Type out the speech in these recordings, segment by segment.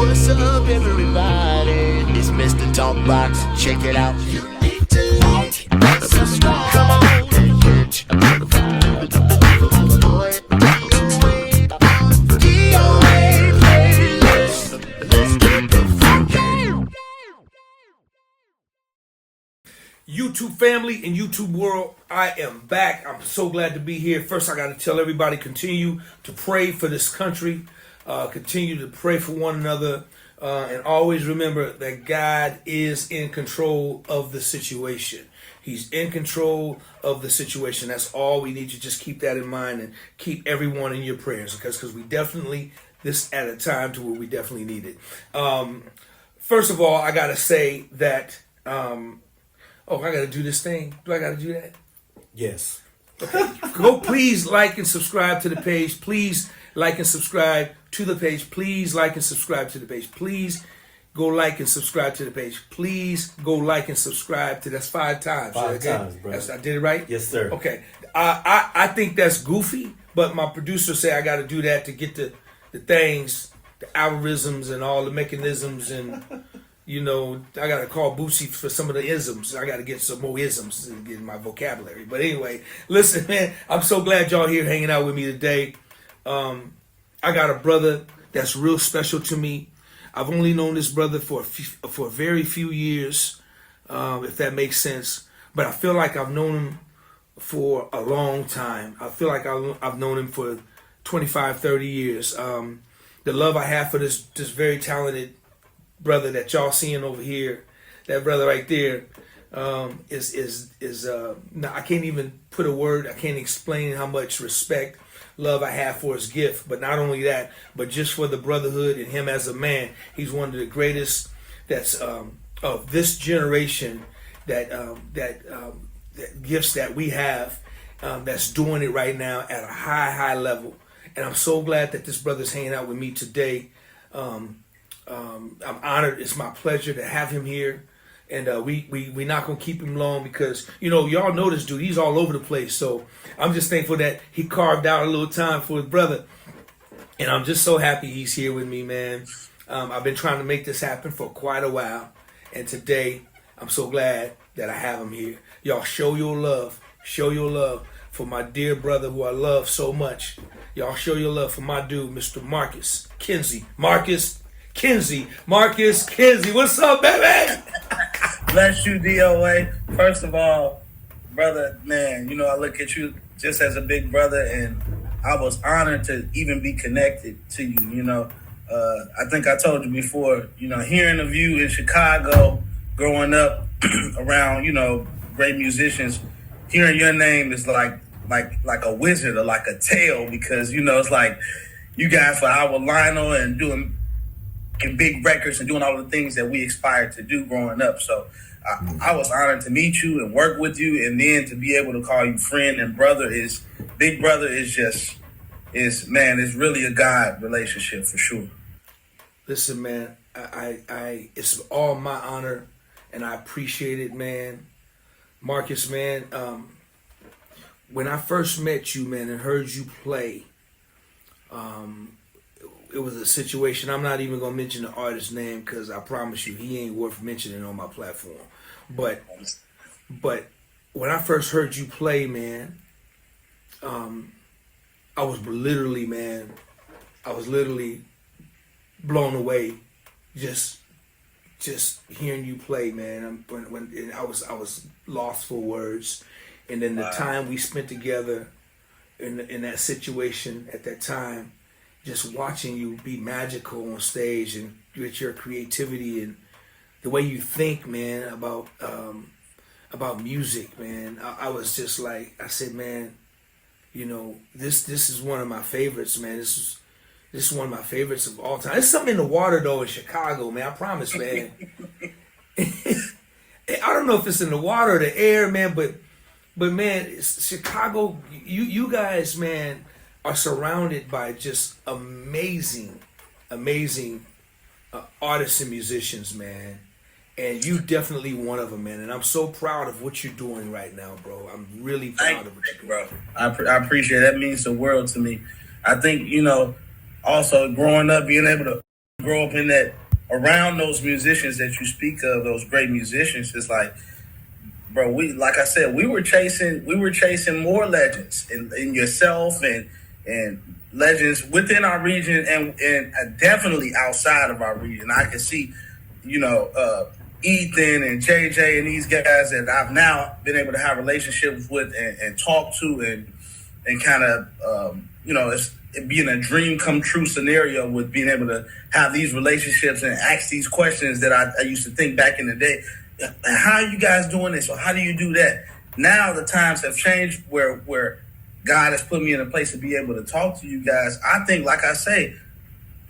What's up, everybody? It's Mr. Talkbox. Check it out. You need to like and subscribe. Come on. Catch a motherfucker. DOA playlist. Let's keep it funky. YouTube family and YouTube world, I am back. I'm so glad to be here. First, I got to tell everybody, continue to pray for this country. Continue to pray for one another. And always remember that God is in control of the situation. He's in control of the situation. That's all we need to just keep that in mind and keep everyone in your prayers, because we definitely, this at a time to where we definitely need it. First of all, I got to say that, I got to do this thing. Do I got to do that? Yes. Okay. Go please like and subscribe to the page. Please like and subscribe to the page. Please like and subscribe to the page. Please go like and subscribe to the page. Please go like and subscribe to, that's 5 times. Five times, bro. I did it right? Yes, sir. Okay. I think that's goofy, but my producer say I got to do that to get the things, the algorithms and all the mechanisms, and you know, I got to call Boosie for some of the isms. I got to get some more isms to get in my vocabulary. But anyway, listen, man, I'm so glad y'all here hanging out with me today. I got a brother that's real special to me. I've only known this brother for a very few years, if that makes sense. But I feel like I've known him for a long time. I feel like I've known him for 25, 30 years. The love I have for this very talented brother that y'all seeing over here, that brother right there, is I can't even put a word. I can't explain how much respect, love I have for his gift. But not only that, but just for the brotherhood and him as a man. He's one of the greatest that's of this generation that gifts that we have, that's doing it right now at a high level. And I'm so glad that this brother's hanging out with me today. I'm honored. It's my pleasure to have him here. And we not gonna keep him long because, you know, y'all know this dude. He's all over the place. So I'm just thankful that he carved out a little time for his brother. And I'm just so happy he's here with me, man. I've been trying to make this happen for quite a while. And today, I'm so glad that I have him here. Y'all show your love. Show your love for my dear brother who I love so much. Y'all show your love for my dude, Mr. Marcus Kincy. Marcus Kincy. What's up, baby? Bless you, DOA. First of all, brother, man, you know, I look at you just as a big brother, and I was honored to even be connected to you, you know. I think I told you before, you know, hearing of you in Chicago, growing up around, you know, great musicians, hearing your name is like a wizard or like a tale, because, you know, it's like you guys for our Lionel and doing big records and doing all the things that we aspired to do growing up. So I was honored to meet you and work with you, and then to be able to call you friend and brother is big brother is really a God relationship for sure. Listen, man, I it's all my honor, and I appreciate it, man. Marcus, man, when I first met you, man, and heard you play, it was a situation. I'm not even gonna mention the artist's name because I promise you he ain't worth mentioning on my platform. But when I first heard you play, man, I was literally blown away just hearing you play, man. When I was lost for words, and then the time we spent together in that situation at that time, just watching you be magical on stage and with your creativity and the way you think, man, about music, man. I was just like, I said, man, you know, this is one of my favorites, man. This is one of my favorites of all time. There's something in the water though in Chicago, man. I promise, man. I don't know if it's in the water or the air, man, but man, it's Chicago. You guys, man, are surrounded by just amazing artists and musicians, man. And you definitely one of them, man. And I'm so proud of what you're doing right now, bro. I'm really proud of what you're doing. Bro, I appreciate it. That means the world to me. I think, you know, also growing up, being able to grow up in that around those musicians that you speak of, those great musicians, it's like, bro, like I said, we were chasing more legends in yourself and legends within our region and definitely outside of our region. I can see, Ethan and JJ and these guys that I've now been able to have relationships with and talk to and kind of, it's it being a dream come true scenario with being able to have these relationships and ask these questions that I used to think back in the day. How are you guys doing this? Or how do you do that? Now the times have changed where God has put me in a place to be able to talk to you guys. I think, like I say,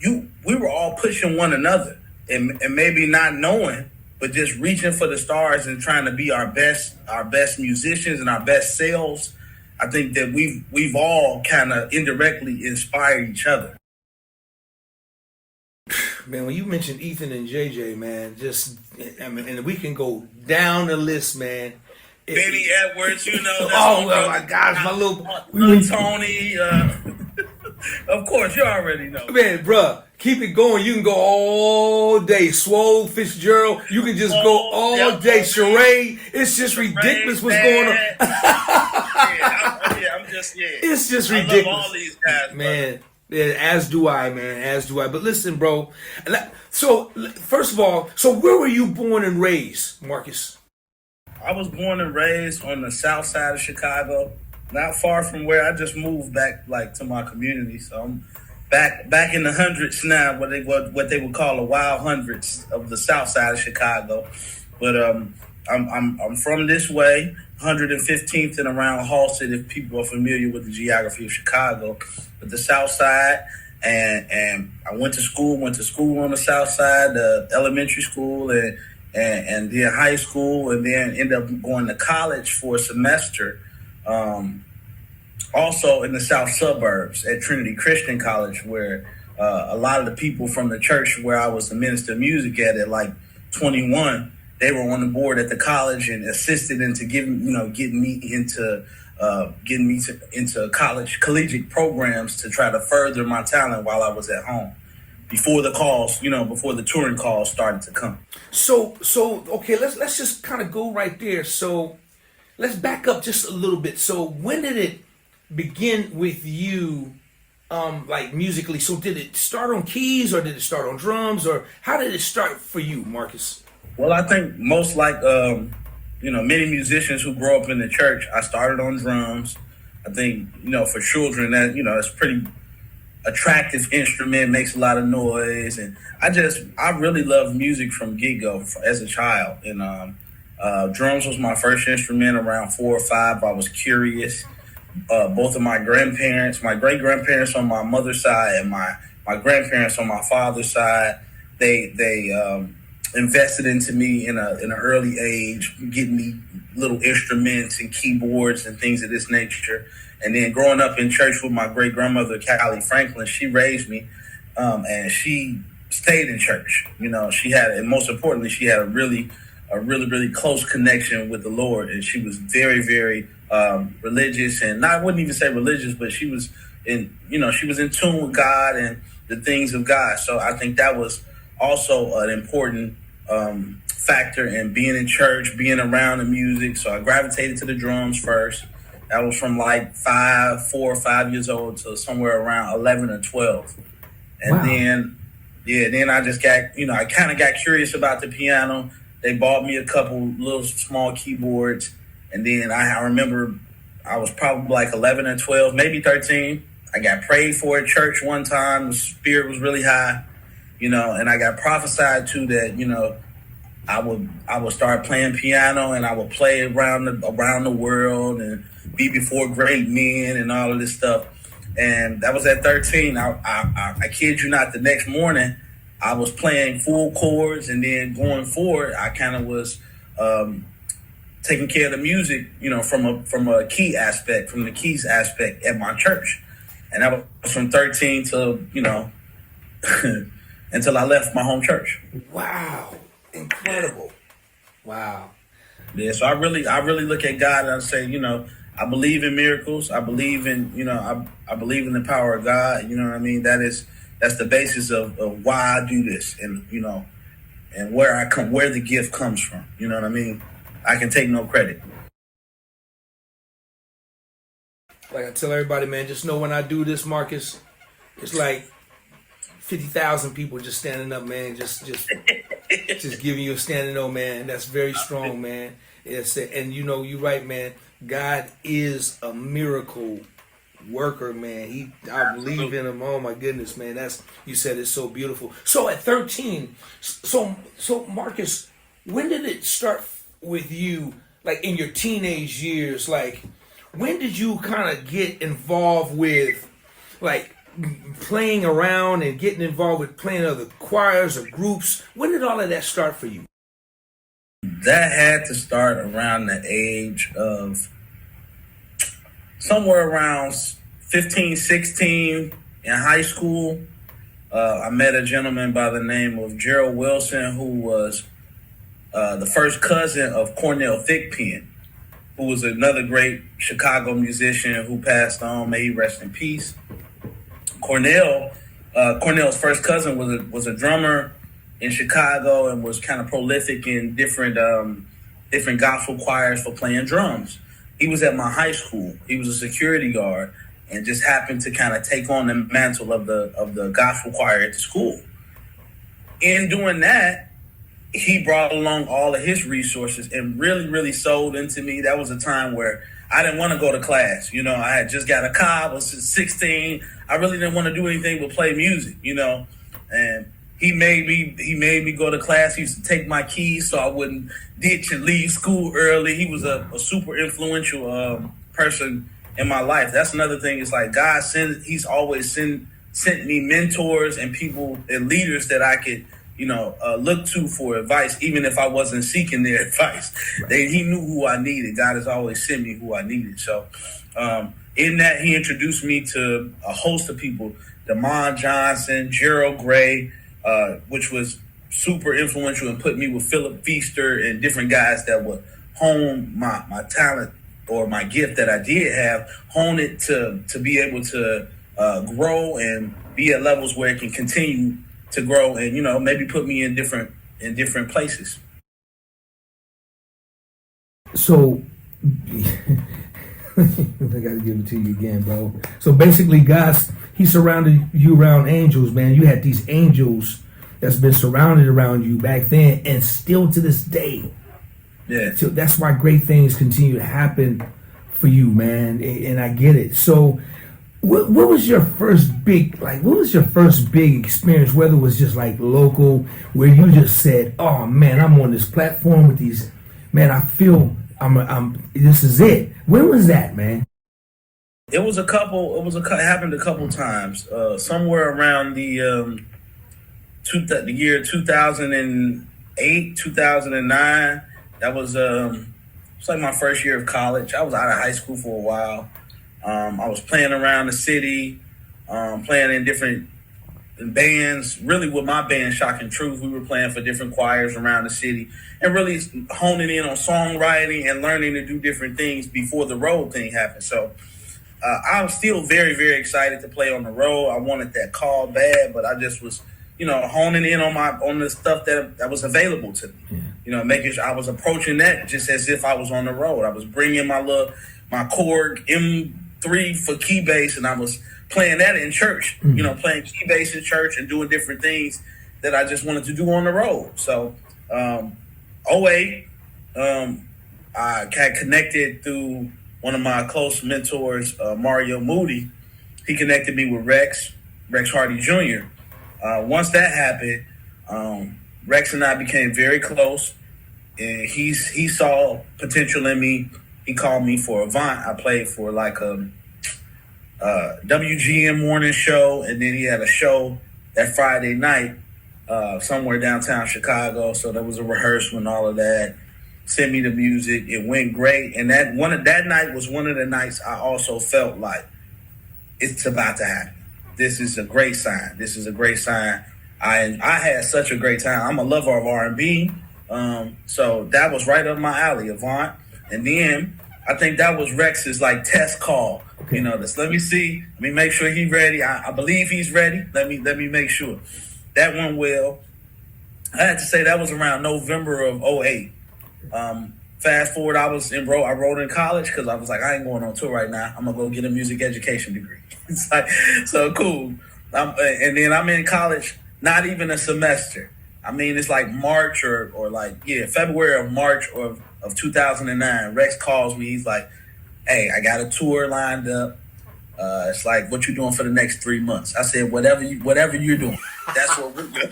we were all pushing one another and maybe not knowing, but just reaching for the stars and trying to be our best musicians and our best selves. I think that we've all kind of indirectly inspired each other. Man, when you mentioned Ethan and JJ, man, and we can go down the list, man. Benny Edwards, That's oh my gosh, my little Tony. Of course, you already know. Man, bruh, keep it going. You can go all day. Swole, Fitzgerald, you can just go all day. Sheree, it's just ridiculous what's going on. It's just ridiculous. I love all these guys, man. Yeah, as do I, man. As do I. But listen, bro. So, first of all, where were you born and raised, Marcus? I was born and raised on the south side of Chicago, not far from where I just moved back, to my community. So I'm back in the hundreds now, what they would call the wild hundreds of the south side of Chicago. But I'm from this way, 115th and around Halsted, if people are familiar with the geography of Chicago. But the south side, and I went to school on the south side, elementary school and then high school, and then ended up going to college for a semester. Also in the south suburbs at Trinity Christian College, where a lot of the people from the church where I was the minister of music at like 21, they were on the board at the college and assisted into getting me into collegiate programs to try to further my talent while I was at home before the calls, before the touring calls started to come. So okay, let's just kind of go right there. So let's back up just a little bit. So when did it begin with you, like musically? So did it start on keys or did it start on drums, or how did it start for you, Marcus? Well, I think most many musicians who grow up in the church, I started on drums. I think, for children that, it's pretty attractive instrument, makes a lot of noise. And I really loved music from get-go as a child. And drums was my first instrument around 4 or 5. I was curious. Both of my grandparents, my great-grandparents on my mother's side and my grandparents on my father's side, they invested into me in an early age, getting me little instruments and keyboards and things of this nature. And then growing up in church with my great grandmother, Callie Franklin, she raised me, and she stayed in church. She had, and most importantly, she had a really close connection with the Lord, and she was very, very religious. And I wouldn't even say religious, but she was in tune with God and the things of God. So I think that was also an important factor in being in church, being around the music. So I gravitated to the drums first. That was from like 4 or 5 years old to somewhere around 11 or 12. And wow. then I just got, I kind of got curious about the piano. They bought me a couple little small keyboards. And then I remember I was probably like 11 or 12, maybe 13. I got prayed for at church one time. The spirit was really high. And I got prophesied to that, I would start playing piano and I would play around the world and be before great men and all of this stuff. And that was at 13. I kid you not, the next morning I was playing full chords, and then going forward, I kind of was taking care of the music, from a key aspect, from the keys aspect at my church. And that was from 13 to, until I left my home church. Wow. Incredible. Wow. Yeah, so I really look at God and I say, I believe in miracles. I believe in, I believe in the power of God. You know what I mean? That is, That's the basis of why I do this, and and where the gift comes from. You know what I mean? I can take no credit. Like I tell everybody, man, just know when I do this, Marcus, it's like 50,000 people just standing up, man, just giving you a standing O, man. That's very strong, man. And you're right, man. God is a miracle worker, man. I believe in him. Oh my goodness, man. You said it's so beautiful. So at 13, so Marcus, when did it start with you? Like in your teenage years, like when did you kind of get involved with, like, playing around and getting involved with playing other choirs or groups? When did all of that start for you? That had to start around the age of somewhere around 15, 16 in high school. I met a gentleman by the name of Gerald Wilson, who was the first cousin of Cornell Thigpen, who was another great Chicago musician who passed on. May he rest in peace. Cornell's first cousin was a drummer in Chicago and was kind of prolific in different gospel choirs for playing drums. He was at my high school. He was a security guard and just happened to kind of take on the mantle of the gospel choir at the school. In doing that, he brought along all of his resources and really, really sold into me. That was a time where I didn't want to go to class. I had just got a car. I was 16. I really didn't want to do anything but play music, and he made me go to class. He used to take my keys so I wouldn't ditch and leave school early. He was a super influential person in my life. That's another thing. It's like he's always sent me mentors and people and leaders that I could look to for advice, even if I wasn't seeking their advice. Right. He knew who I needed. God has always sent me who I needed. So in that, he introduced me to a host of people, Damon Johnson, Gerald Gray, which was super influential and put me with Philip Feaster and different guys that would hone my talent or my gift that I did have, hone it to be able to grow and be at levels where it can continue to grow and, maybe put me in different places. So I gotta give it to you again, bro. So basically, guys, he surrounded you around angels, man. You had these angels that's been surrounded around you back then and still to this day. Yeah. So that's why great things continue to happen for you, man. And I get it. So what was your first big experience, whether it was just like local, where you just said, oh man, I'm on this platform with these, man, I feel this is it. When was that, man? It happened a couple times, somewhere around the year 2008, 2009. That was it's like my first year of college. I was out of high school for a while. I was playing around the city, playing in different bands, really with my band, Shock and Truth. We were playing for different choirs around the city and really honing in on songwriting and learning to do different things before the road thing happened. So I was still very, very excited to play on the road. I wanted that call bad, but I just was, honing in on the stuff that was available to me. Yeah. Making sure I was approaching that just as if I was on the road. I was bringing my Korg M3 for key bass, and I was playing that in church. Mm-hmm. Playing key bass in church and doing different things that I just wanted to do on the road. So 08, I got connected through one of my close mentors, Mario Moody. He connected me with Rex Hardy Jr. Once that happened, Rex and I became very close, and he saw potential in me. He called me for Avant. I played for like a WGN morning show, and then he had a show that Friday night somewhere downtown Chicago. So there was a rehearsal and all of that. Sent me the music. It went great, and that night was one of the nights I also felt like it's about to happen. This is a great sign. This is a great sign. I had such a great time. I'm a lover of R&B, so that was right up my alley, Avant. And then I think that was Rex's like test call. Okay. You know, this. Let me see. Let me make sure he's ready. I believe he's ready. Let me make sure. That went well. I had to say that was around November of '08. Fast forward, I wrote in college because I was like, I ain't going on tour right now. I'm gonna go get a music education degree. It's like, so cool. And then I'm in college, not even a semester. I mean, it's like March or February or March of 2009. Rex calls me. He's like, hey, I got a tour lined up. It's like, what you doing for the next 3 months? I said, whatever you're doing. That's what we're doing.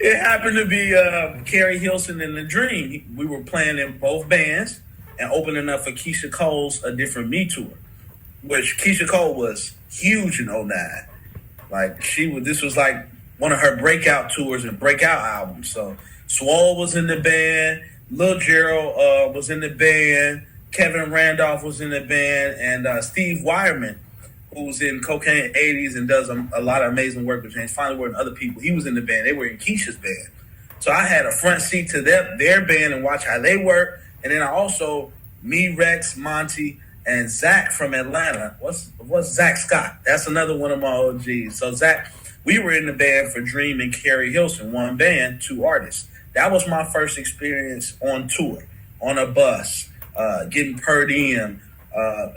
It happened to be Carrie Hilson and The Dream. We were playing in both bands and opening up for Keisha Cole's A Different Me tour, which Keisha Cole was huge in '09. Like this was like one of her breakout tours and breakout albums. So Swole was in the band, Lil Gerald was in the band, Kevin Randolph was in the band, and Steve Wyerman, who's in Cocaine 80s and does a lot of amazing work with James Finally and other people. He was in the band. They were in Keisha's band. So I had a front seat to their band and watch how they work. And then I also, me, Rex, Monty, and Zach from Atlanta. What's Zach Scott? That's another one of my OGs. So Zach, we were in the band for Dream and Carrie Hilson, one band, 2 artists. That was my first experience on tour, on a bus, getting per diem,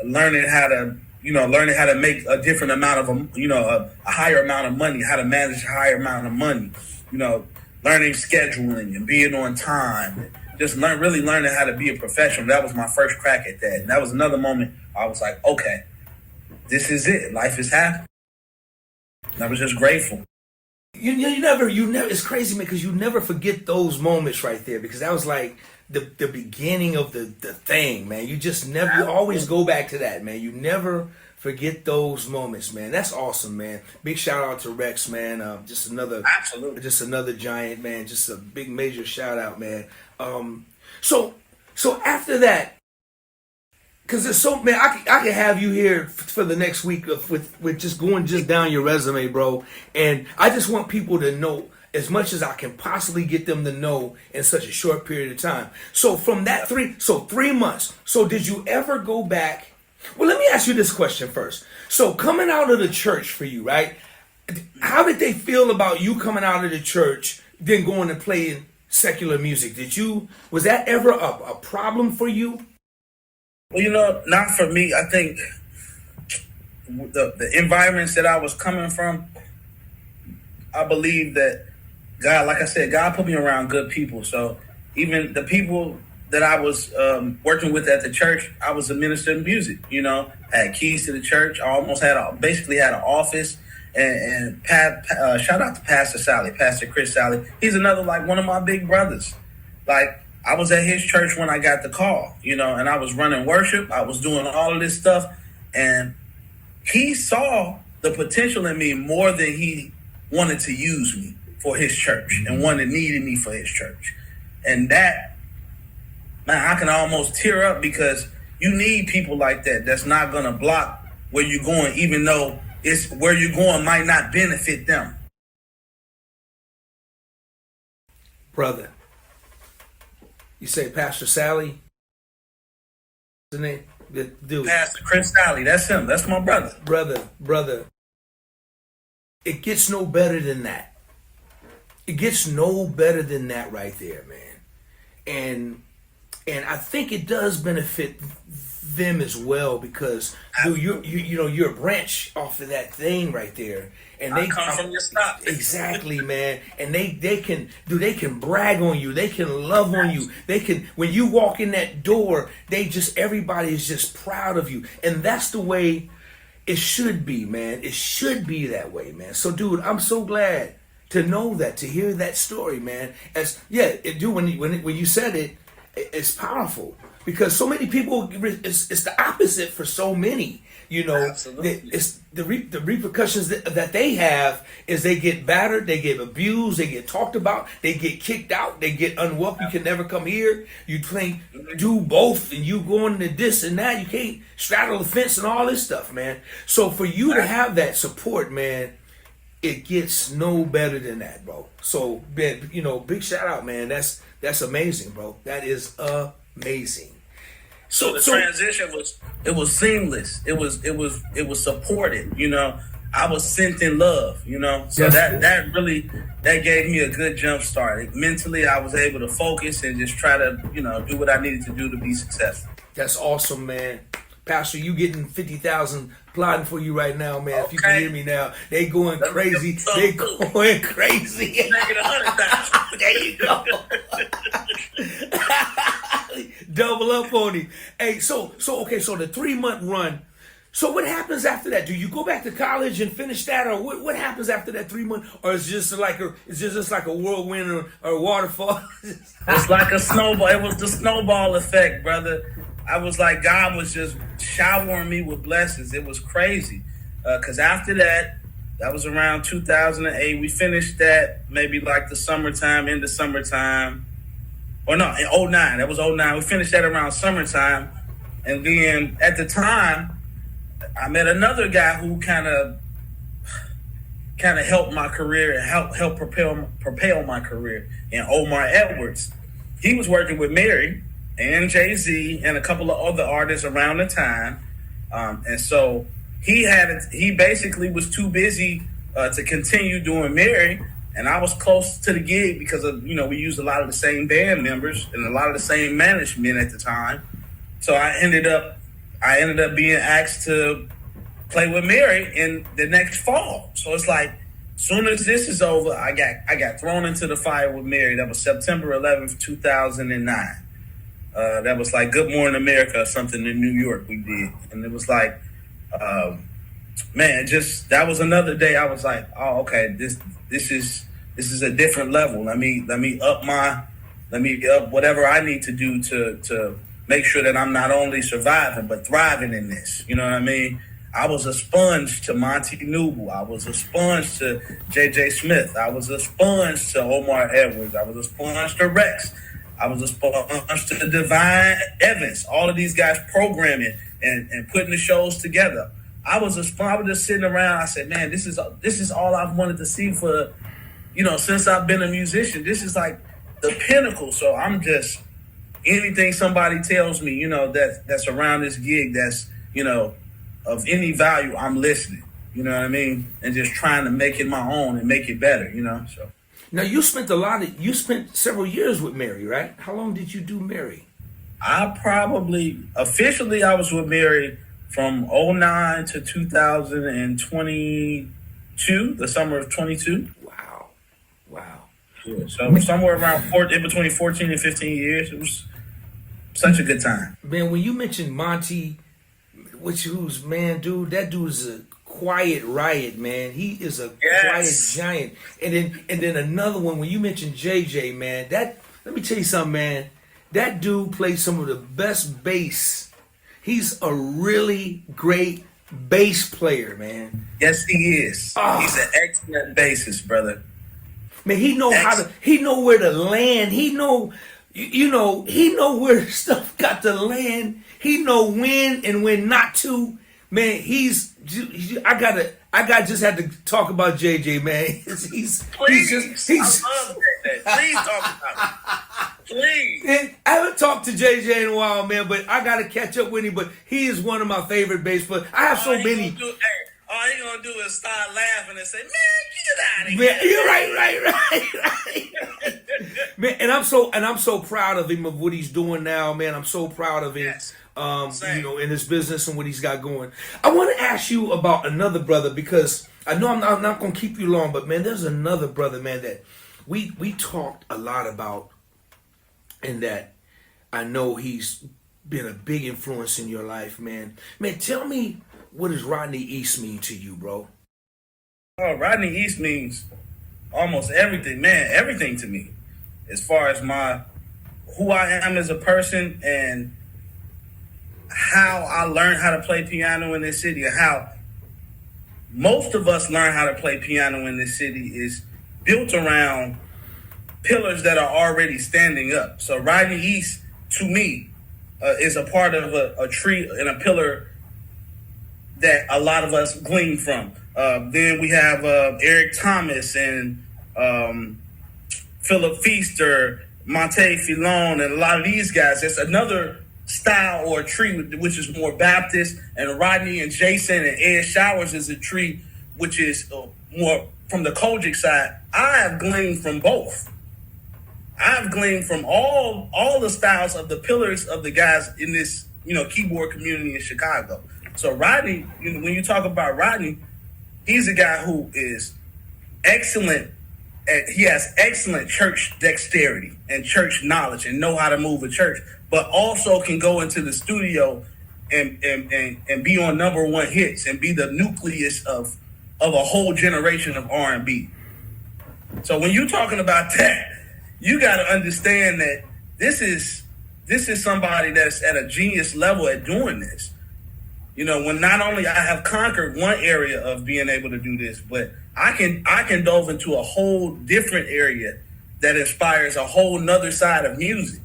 learning how to make a different amount of, a higher amount of money, how to manage a higher amount of money, learning scheduling and being on time, just really learning how to be a professional. That was my first crack at that. And that was another moment I was like, okay, this is it. Life is happening. And I was just grateful. You never, it's crazy, man, because you never forget those moments right there, because that was like the beginning of the thing, man. You just never, you always go back to that, man. You never forget those moments, man. That's awesome, man. Big shout out to Rex, man. Just another giant, man. Just a big major shout out, man. So after that, because there's so, man, I can have you here for the next week with just going down your resume, bro. And I just want people to know as much as I can possibly get them to know in such a short period of time. So from that 3 months. So did you ever go back? Well, let me ask you this question first. So coming out of the church for you, right? How did they feel about you coming out of the church, then going and playing secular music? Was that ever a problem for you? Well, not for me. I think the environments that I was coming from, I believe that God, like I said, God put me around good people. So even the people that I was working with at the church, I was a minister of music, had keys to the church. I almost basically had an office. And shout out to Pastor Chris Sally. He's another, like, one of my big brothers. Like, I was at his church when I got the call, and I was running worship. I was doing all of this stuff. And he saw the potential in me more than he wanted to use me for his church and needed me for his church. And that, man, I can almost tear up, because you need people like that that's not going to block where you're going, even though it's where you're going might not benefit them. Brother, you say Pastor Sally? What's the name? Dude. Pastor Chris Sally, that's him. That's my brother. Brother. It gets no better than that. It gets no better than that right there, man. And I think it does benefit them as well, because dude, you're a branch off of that thing right there, and they come from your stock. Exactly, man. And they can brag on you, they can love on you, they can, when you walk in that door, everybody is just proud of you, and that's the way it should be, man. It should be that way, man. So, dude, I'm so glad to know that, to hear that story, man. When you said it, it's powerful. Because so many people, it's the opposite for so many. Absolutely. It's the repercussions that they have is they get battered, they get abused, they get talked about, they get kicked out, they get unwelcome. You can never come here. You do both, and you going to this and that. You can't straddle the fence and all this stuff, man. So for you to have that support, man, it gets no better than that, bro. So, big shout out, man. That's amazing, bro. That is Amazing. So the transition was seamless. It was supported, you know. I was sent in love, you know. So that really gave me a good jump start. Mentally, I was able to focus and just try to, you know, do what I needed to do to be successful. That's awesome, man. Pastor, you getting 50,000 plotting for you right now, man. Okay. If you can hear me now, they going crazy. They going crazy. Make it 100,000. There you go. Double up on him. Hey, so okay, so the 3-month run. So what happens after that? Do you go back to college and finish that, or what happens after that 3 months, or is just like a whirlwind or a waterfall? It's like a snowball. It was the snowball effect, brother. I was like, God was just showering me with blessings. It was crazy. Because after that was around 2008. We finished that maybe like the summertime, in the summertime. Or no, in 2009. That was 2009. We finished that around summertime. And then at the time, I met another guy who kind of helped my career and helped propel my career, and Omar Edwards. He was working with Mary and Jay-Z and a couple of other artists around the time. And so he basically was too busy to continue doing Mary, and I was close to the gig because of, you know, we used a lot of the same band members and a lot of the same management at the time. So I ended up being asked to play with Mary in the next fall. So it's like, soon as this is over, I got thrown into the fire with Mary. That was September 11th, 2009. That was like Good Morning America or something in New York we did. And it was like, man, just, that was another day I was like, oh, okay, this is a different level. Let me up whatever I need to do to make sure that I'm not only surviving, but thriving in this. You know what I mean? I was a sponge to Monty Newell. I was a sponge to J.J. Smith. I was a sponge to Omar Edwards. I was a sponge to Rex. I was a sponge to Divine Evans. All of these guys programming and putting the shows together. I was just sitting around. I said, man, this is all I've wanted to see for, you know, since I've been a musician. This is like the pinnacle. So I'm just, anything somebody tells me, you know, that's around this gig, that's, you know, of any value, I'm listening. You know what I mean? And just trying to make it my own and make it better, you know? So now you spent several years with Mary, right? How long did you do Mary? Officially I was with Mary from 2009 to 2022, the summer of 22. Wow. Yeah, so somewhere around in between 14 and 15 years. It was such a good time. Man, when you mentioned Monty, that dude is a quiet riot, man. He is a quiet giant. And then another one, when you mentioned JJ, man, let me tell you something, man. That dude plays some of the best bass. He's a really great bass player, man. Yes, he is. Oh. He's an excellent bassist, brother. Man, he know where to land. He know where stuff got to land. He know when and when not to. Man, I just had to talk about JJ, man. I love JJ. Please talk about it. Please. I haven't talked to JJ in a while, man, but I got to catch up with him. But he is one of my favorite bass players. I have so many. All you gonna do is start laughing and say, "Man, get out of here!" Man, you're right. Man, and I'm so proud of him, of what he's doing now, man. I'm so proud of him. Yes. You know, in his business and what he's got going. I want to ask you about another brother, because I know I'm not going to keep you long, but man, there's another brother, man, that we talked a lot about, and that I know he's been a big influence in your life, man. Man, tell me, what does Rodney East mean to you, bro? Oh, Rodney East means almost everything, man. Everything to me, as far as who I am as a person and how I learned how to play piano in this city, and how most of us learn how to play piano in this city, is built around pillars that are already standing up. So Rodney East, to me, is a part of a tree and a pillar that a lot of us glean from. Then we have Eric Thomas and Philip Feaster, Monte Filon, and a lot of these guys. It's another style or a tree which is more Baptist, and Rodney and Jason and Ed Showers is a tree which is more from the Kojic side. I have gleaned from both. I've gleaned from all the styles of the pillars of the guys in this, keyboard community in Chicago. So Rodney, when you talk about Rodney, he's a guy who is excellent. He has excellent church dexterity and church knowledge and know how to move a church, but also can go into the studio and be on number one hits and be the nucleus of a whole generation of R&B. So when you're talking about that, you got to understand that this is somebody that's at a genius level at doing this. When not only I have conquered one area of being able to do this, but I can delve into a whole different area that inspires a whole nother side of music.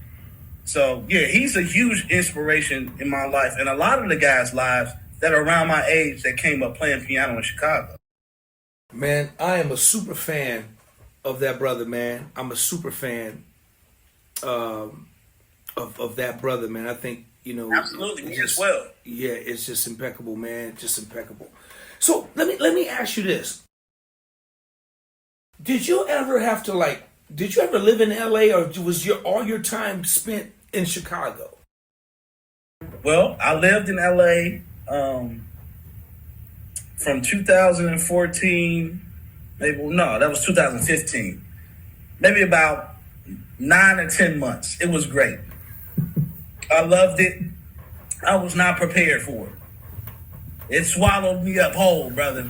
So yeah, he's a huge inspiration in my life and a lot of the guys' lives that are around my age that came up playing piano in Chicago. Man, I am a super fan of that brother, man. I'm a super fan of that brother, man. I think, Absolutely, me as well. Yeah, it's just impeccable, man. Just impeccable. So let me ask you this. Did you ever live in LA, or was all your time spent in Chicago? Well, I lived in LA from 2014, that was 2015. Maybe about 9 or 10 months. It was great. I loved it. I was not prepared for it. It swallowed me up whole, brother.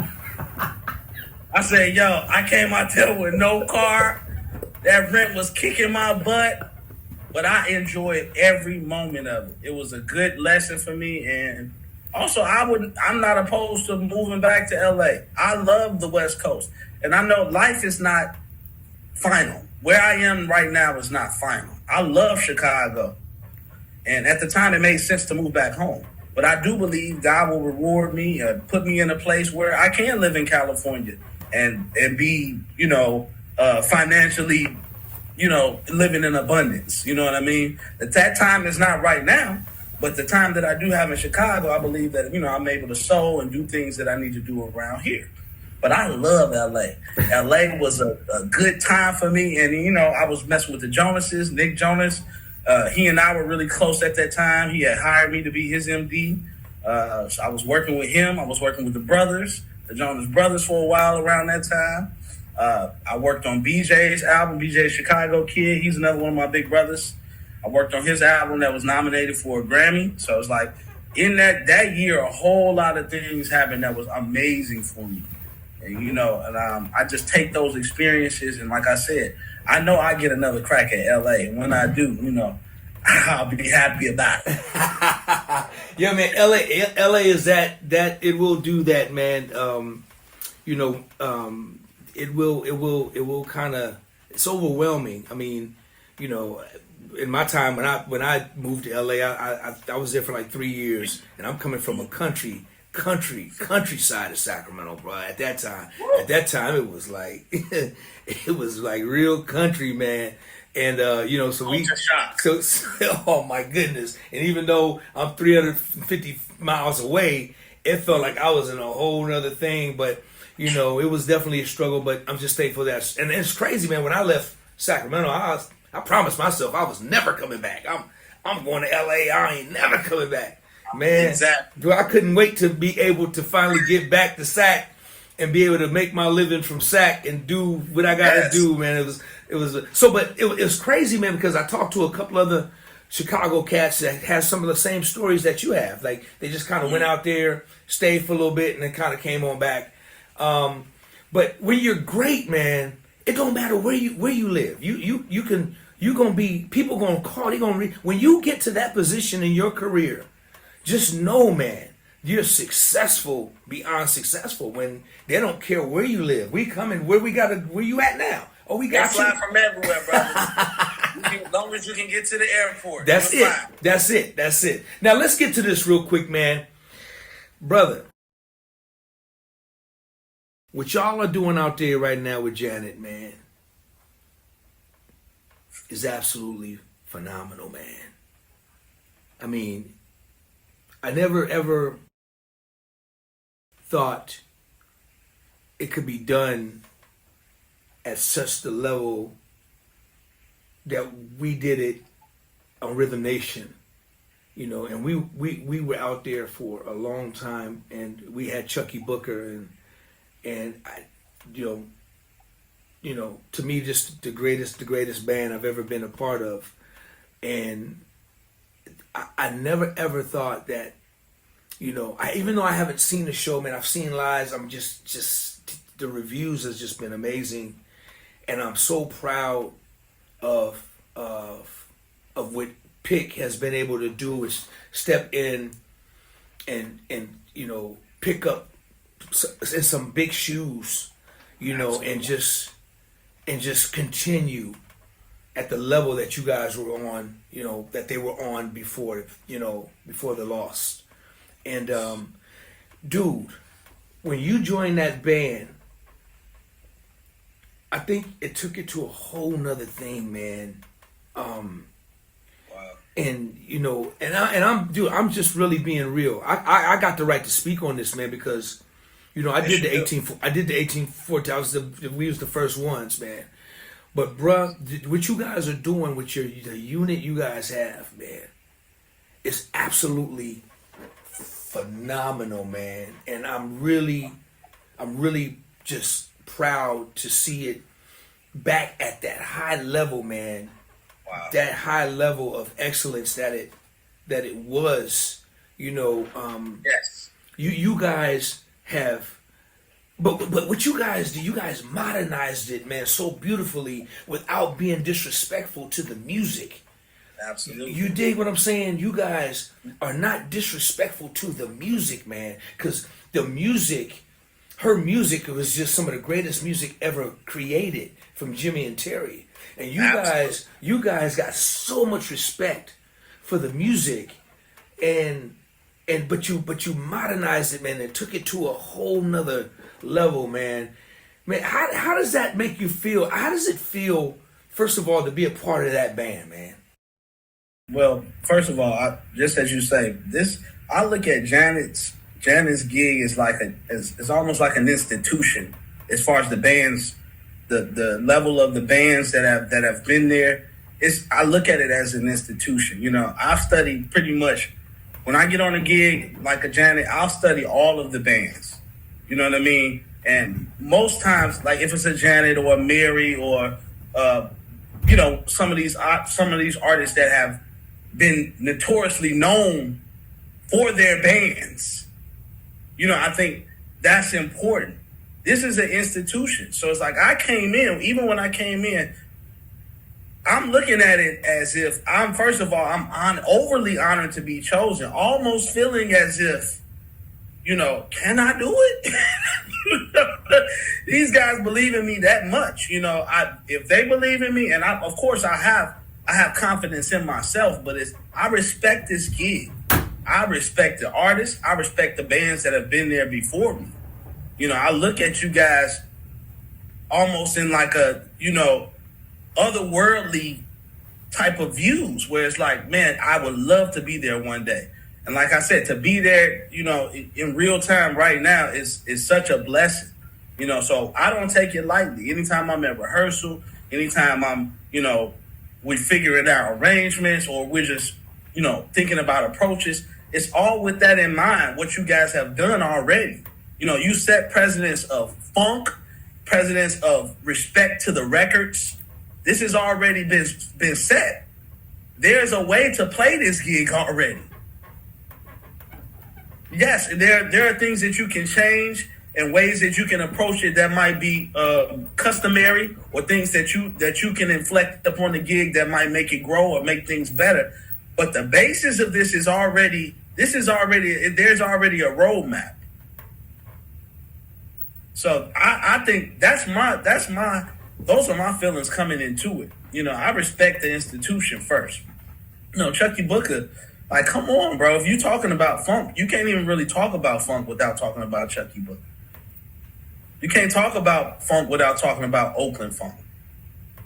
I said, I came out there with no car. That rent was kicking my butt, but I enjoyed every moment of it. It was a good lesson for me, and also I'm not opposed to moving back to LA. I love the West Coast, and I know life is not final. Where I am right now is not final. I love Chicago, and at the time it made sense to move back home. But I do believe God will reward me, put me in a place where I can live in California and be, financially, living in abundance. You know what I mean? That time is not right now, but the time that I do have in Chicago, I believe that, I'm able to sow and do things that I need to do around here. But I love LA. LA was a good time for me. And, I was messing with the Jonases, Nick Jonas. He and I were really close at that time. He had hired me to be his MD. So I was working with him. I was working with the Jonas Brothers for a while around that time. I worked on BJ's album, BJ's Chicago Kid. He's another one of my big brothers. I worked on his album that was nominated for a Grammy. So it was like in that year, a whole lot of things happened that was amazing for me. And, I just take those experiences. And like I said, I know I get another crack at LA. And when I do, I'll be happy about it. Yeah, man, LA is that it will do that, man. It will kind of, it's overwhelming. I mean, in my time when I moved to LA, I was there for like 3 years, and I'm coming from a countryside of Sacramento, bro. At that time, it was like it was like real country, man. And oh my goodness! And even though I'm 350 miles away, it felt like I was in a whole other thing. But it was definitely a struggle. But I'm just thankful that, and it's crazy, man. When I left Sacramento, I promised myself I was never coming back. I'm going to LA. I ain't never coming back, man. Exactly. Bro, I couldn't wait to be able to finally get back to Sac and be able to make my living from Sac and do what I got to do, man. It was crazy, man, because I talked to a couple other Chicago cats that has some of the same stories that you have. Like they just kind of went out there, stayed for a little bit, and then kind of came on back. But when you're great, man, it don't matter where you live. You gonna be, people gonna call. When you get to that position in your career, just know, man, you're successful beyond successful when they don't care where you live. We coming where you at now. Oh, we got you. Fly from everywhere, brother. As long as you can get to the airport. That's it. Now let's get to this real quick, man. Brother, what y'all are doing out there right now with Janet, man, is absolutely phenomenal, man. I mean, I never ever thought it could be done at such the level that we did it on Rhythm Nation, you know, and we were out there for a long time, and we had Chucky Booker and I, to me, just the greatest band I've ever been a part of, and I never ever thought that, even though I haven't seen the show, man, I've seen lives. I'm just the reviews has just been amazing, and I'm so proud of what Pick has been able to do is step in and pick up in some big shoes, and just continue at the level that you guys were on, that they were on before the loss. And dude, when you joined that band, I think it took it to a whole nother thing, man. Wow. And I'm just really being real. I got the right to speak on this, man, because I did the 1840. We was the first ones, man. But bruh, what you guys are doing with the unit you guys have, man, is absolutely phenomenal, man. And I'm really just proud to see it back at that high level, man. Wow. That high level of excellence that it was, Yes. You guys have, but what you guys do, you guys modernized it, man, so beautifully without being disrespectful to the music. Absolutely. You dig what I'm saying? You guys are not disrespectful to the music, man, because the music, her music was just some of the greatest music ever created from Jimmy and Terry. And you guys got so much respect for the music, but you modernized it, man, and took it to a whole nother level, man. Man, how does that make you feel? How does it feel, first of all, to be a part of that band, man? Well, first of all, just as you say, I look at Janet's gig as it's almost like an institution as far as the bands. The level of the bands that have been there, I look at it as an institution. I've studied pretty much when I get on a gig like a Janet, I'll study all of the bands. You know what I mean? And most times, like if it's a Janet or a Mary or some of these artists that have been notoriously known for their bands, I think that's important. This is an institution. So it's like even when I came in, I'm looking at it as if I'm overly honored to be chosen, almost feeling as if, can I do it? These guys believe in me that much. If they believe in me, and of course I have confidence in myself, but I respect this gig. I respect the artists. I respect the bands that have been there before me. I look at you guys almost in like a, otherworldly type of views where it's like, man, I would love to be there one day. And like I said, to be there, in real time right now is such a blessing, so I don't take it lightly. Anytime I'm at rehearsal, anytime I'm, we're figuring out arrangements or we're just, thinking about approaches, it's all with that in mind, what you guys have done already. You set precedents of funk, precedents of respect to the records. This has already been set. There's a way to play this gig already. Yes, there are things that you can change and ways that you can approach it that might be customary, or things that you can inflect upon the gig that might make it grow or make things better. But the basis of there's already a roadmap. So I think those are my feelings coming into it. I respect the institution first. Chucky Booker, like, come on, bro. If you're talking about funk, you can't even really talk about funk without talking about Chucky Booker. You can't talk about funk without talking about Oakland funk.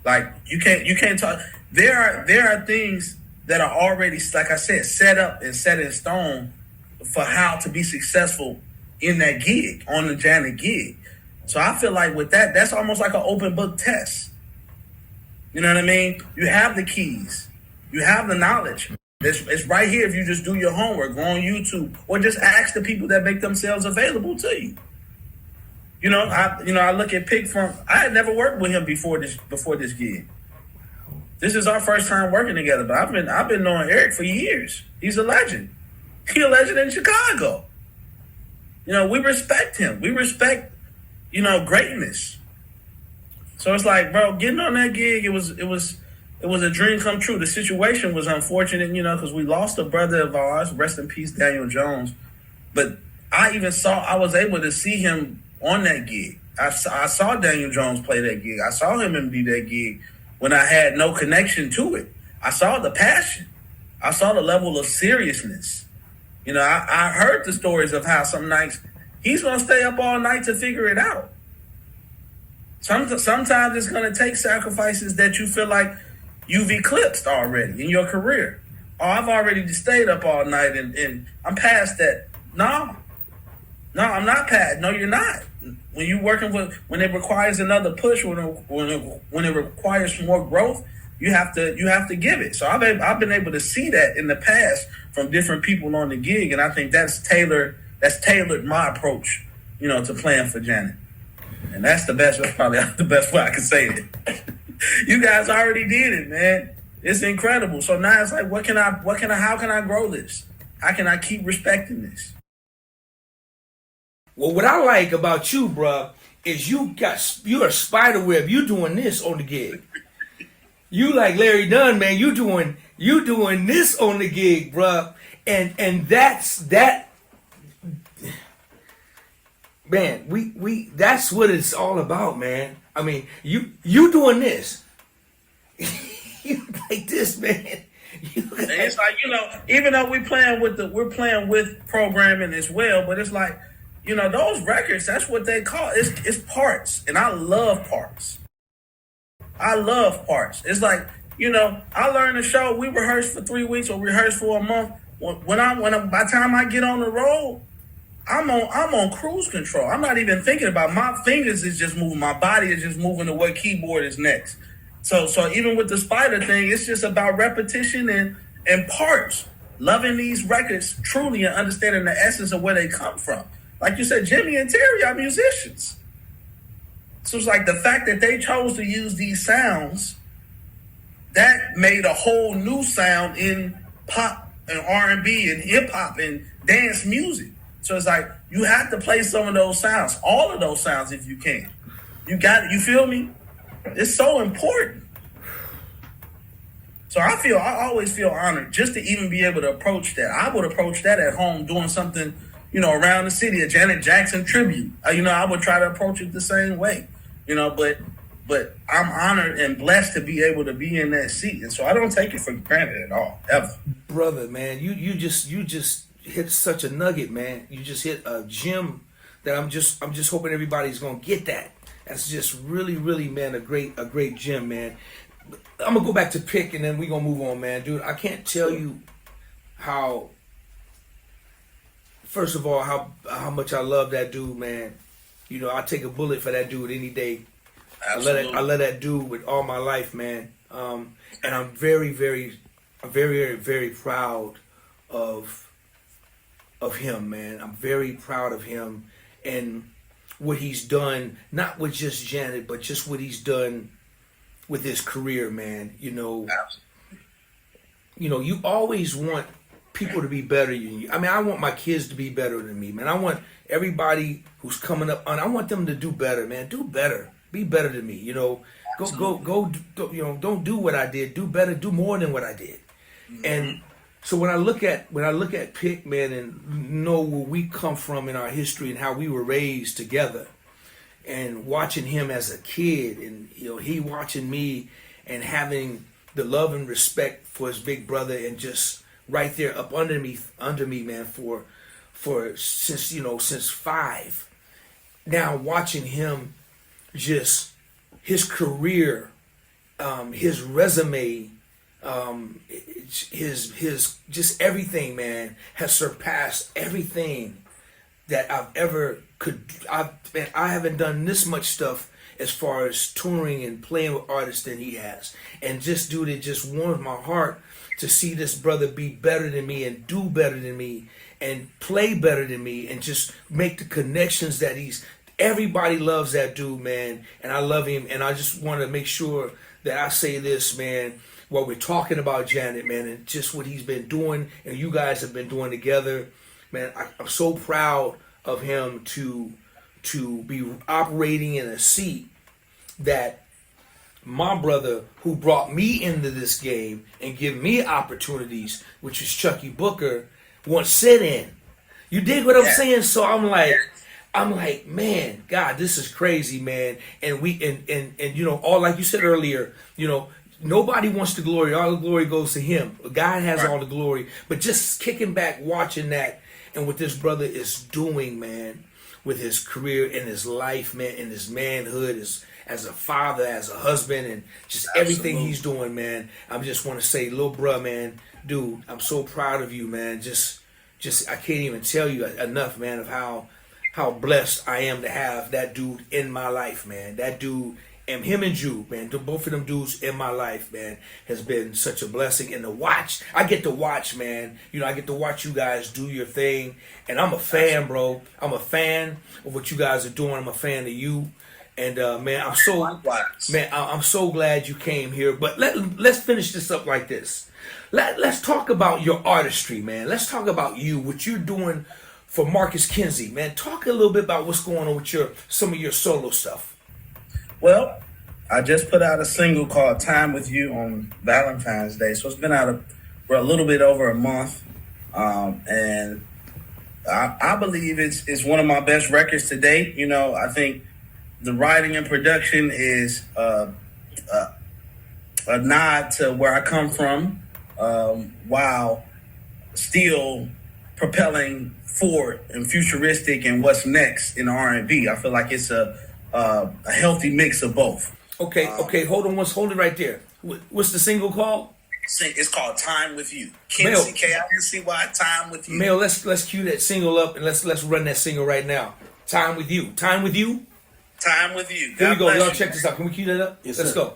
Like, you can't talk. there are things that are already, like I said, set up and set in stone for how to be successful in that gig, on the Janet gig. So I feel like with that, that's almost like an open book test. You know what I mean? You have the keys. You have the knowledge. It's right here if you just do your homework, go on YouTube, or just ask the people that make themselves available to you. I look at Pick from, I had never worked with him before this gig. This is our first time working together, but I've been knowing Eric for years. He's a legend. He's a legend in Chicago. We respect him. We respect, greatness. So it's like, bro, getting on that gig, it was a dream come true. The situation was unfortunate, because we lost a brother of ours, rest in peace, Daniel Jones. But I was able to see him on that gig. I saw Daniel Jones play that gig. I saw him and be that gig when I had no connection to it. I saw the passion. I saw the level of seriousness. I heard the stories of how some nights he's going to stay up all night to figure it out. Sometimes it's going to take sacrifices that you feel like you've eclipsed already in your career. Oh, I've already stayed up all night and I'm past that. No, I'm not past. No, you're not. When you're working when it requires another push, when it requires more growth, you have to give it. So I've been able to see that in the past from different people on the gig, and I think that's tailored my approach, to playing for Janet. And that's probably the best way I can say it. You guys already did it, man. It's incredible. So now it's like, how can I grow this? How can I keep respecting this? Well, what I like about you, bruh, is you're a spider web. You doing this on the gig. You like Larry Dunn, man. You doing this on the gig, bruh. And that's that. Man, we that's what it's all about, man. I mean, you doing this. You like this, man. It's like, even though we're playing with programming as well, but it's like, those records, that's what they call it. It's parts. And I love parts. It's like, I learned a show, we rehearsed for 3 weeks or rehearsed for a month. By the time I get on the road, I'm on cruise control. I'm not even thinking about my fingers is just moving. My body is just moving to what keyboard is next. So even with the spider thing, it's just about repetition and parts. Loving these records truly and understanding the essence of where they come from. Like you said, Jimmy and Terry are musicians. So it's like the fact that they chose to use these sounds, that made a whole new sound in pop and R&B and hip hop and dance music. So it's like, you have to play some of those sounds, all of those sounds if you can. You got it, you feel me? It's so important. So I always feel honored just to even be able to approach that. I would approach that at home doing something, around the city, a Janet Jackson tribute. I would try to approach it the same way, but I'm honored and blessed to be able to be in that seat. And so I don't take it for granted at all, ever. Brother, man, you just hit such a nugget, man. You just hit a gem that I'm just hoping everybody's gonna get that. That's just really, really, man, a great gem, man. I'm gonna go back to Pick and then we gonna move on, man. Dude, I can't tell you how, first of all, how much I love that dude, man. I take a bullet for that dude any day. Absolutely. I love that dude with all my life, man. And I'm very, very, very, very proud of him, man. I'm very proud of him and what he's done, not with just Janet, but just what he's done with his career, man. Absolutely. You always want people to be better than you. I mean, I want my kids to be better than me, man. I want everybody who's coming up on, I want them to do better, man. Do better. Be better than me. Go, don't do what I did. Do better. Do more than what I did. Mm-hmm. And so when I look at Pick, man, and know where we come from in our history and how we were raised together, and watching him as a kid, and he watching me, and having the love and respect for his big brother, and just right there up under me, man, for since 5. Now watching him, just his career, his resume, his just everything, man, has surpassed everything that I've ever could. I haven't done this much stuff as far as touring and playing with artists than he has. And just, dude, it just warms my heart to see this brother be better than me and do better than me and play better than me and just make the connections that everybody loves that dude, man. And I love him. And I just want to make sure that I say this, man, while we're talking about Janet, man, and just what he's been doing and you guys have been doing together, man. I'm so proud of him to be operating in a seat that my brother who brought me into this game and give me opportunities, which is Chucky Booker, once sit in. You dig what I'm saying? So I'm like, man, God, this is crazy, man. And you know, all like you said earlier, you know, nobody wants the glory. All the glory goes to him. God has all the glory. But just kicking back, watching that, and what this brother is doing, man, with his career and his life, man, and his manhood, as a father, as a husband, and just everything he's doing, man. I just want to say, little bruh, man, dude, I'm so proud of you, man. Just I can't even tell you enough, man, of how blessed I am to have that dude in my life, man. That dude, and him and Jude, man, both of them dudes in my life, man, has been such a blessing. And I get to watch, man. You know, I get to watch you guys do your thing. And I'm a fan, bro. I'm a fan of what you guys are doing. I'm a fan of you. And man, I'm so glad you came here. But let's finish this up like this. Let's talk about your artistry, man. Let's talk about you, what you're doing for Marcus Kincy, man. Talk a little bit about what's going on with some of your solo stuff. Well, I just put out a single called Time With You on Valentine's Day. So it's been out for a little bit over a month. And I believe it's one of my best records to date. You know, I think the writing and production is a nod to where I come from, while still propelling forward and futuristic and what's next in R&B. I feel like it's a healthy mix of both. Okay, hold it right there. What's the single called? It's called Time With You. Kincy, K-I-N-C-Y, Time With You. Mel, let's cue that single up and let's run that single right now. Time With You. Time With You? Time With You. Here we go. Y'all check this out. Can we cue that up? Yes, let's sir. go.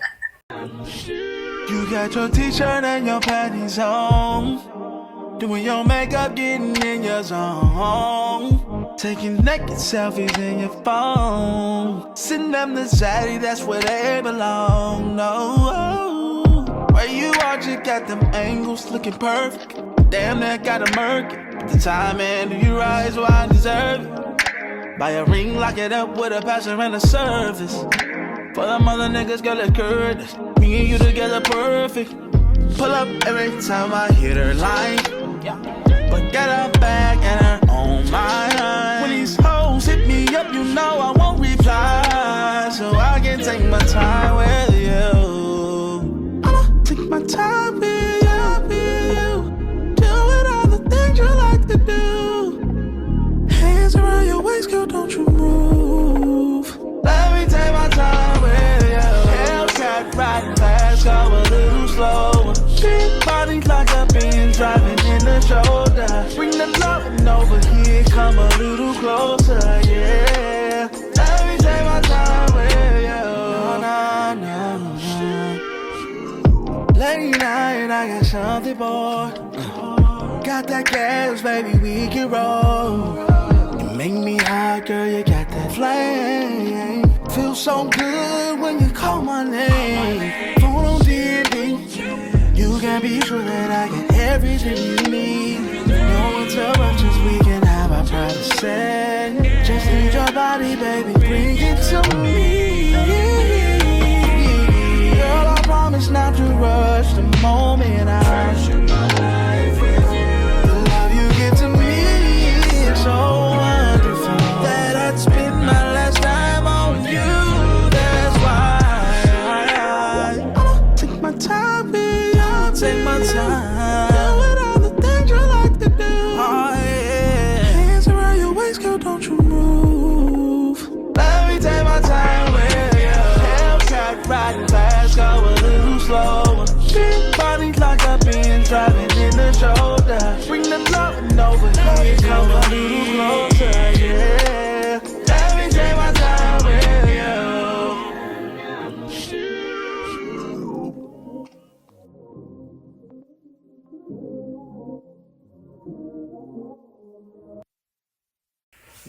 You got your t-shirt and your panties on, doing your makeup, getting in your zone, taking naked selfies in your phone, sitting them to Zaddy, that's where they belong. No, where you are, you got them angles looking perfect. Damn, that got a murk. The time and do you rise? Well, I deserve it. Buy a ring, lock it up with a passion and a service. For them other niggas, girl, it's Curtis. Me and you together, perfect. Pull up every time I hit her line, but get her back and her on mine. When these hoes hit me up, you know I won't reply, so I can take my time with you. I'ma take my time with you, doing all the things you like to do. Hands around your waist, girl, don't you move. Let me take my time with you. Hellcat riding fast, go a little slower. Big body like a being driving in the shoulder. Bring the loving over here, come a little closer, yeah. Let me take my time with you. No. Late night, I got something, boy. Got that gas, baby, we can roll. You make me hot, girl, you got that flame. Feel so good when you call my name. Phone on D&D. You can be sure that I get everything you need. No interruptions, we can have our privacy. Just need your body, baby, bring it to me. Girl, I promise not to rush the moment I share my life with you. The love you give to me is so wonderful that I'd spend my last time on you. That's why I'ma take my time with you. Take my time, doing all the things you like to do. Oh, yeah. Hands around your waist, girl, don't you move. Let me take my time. over here, come a little closer, yeah. Let me take my time with you.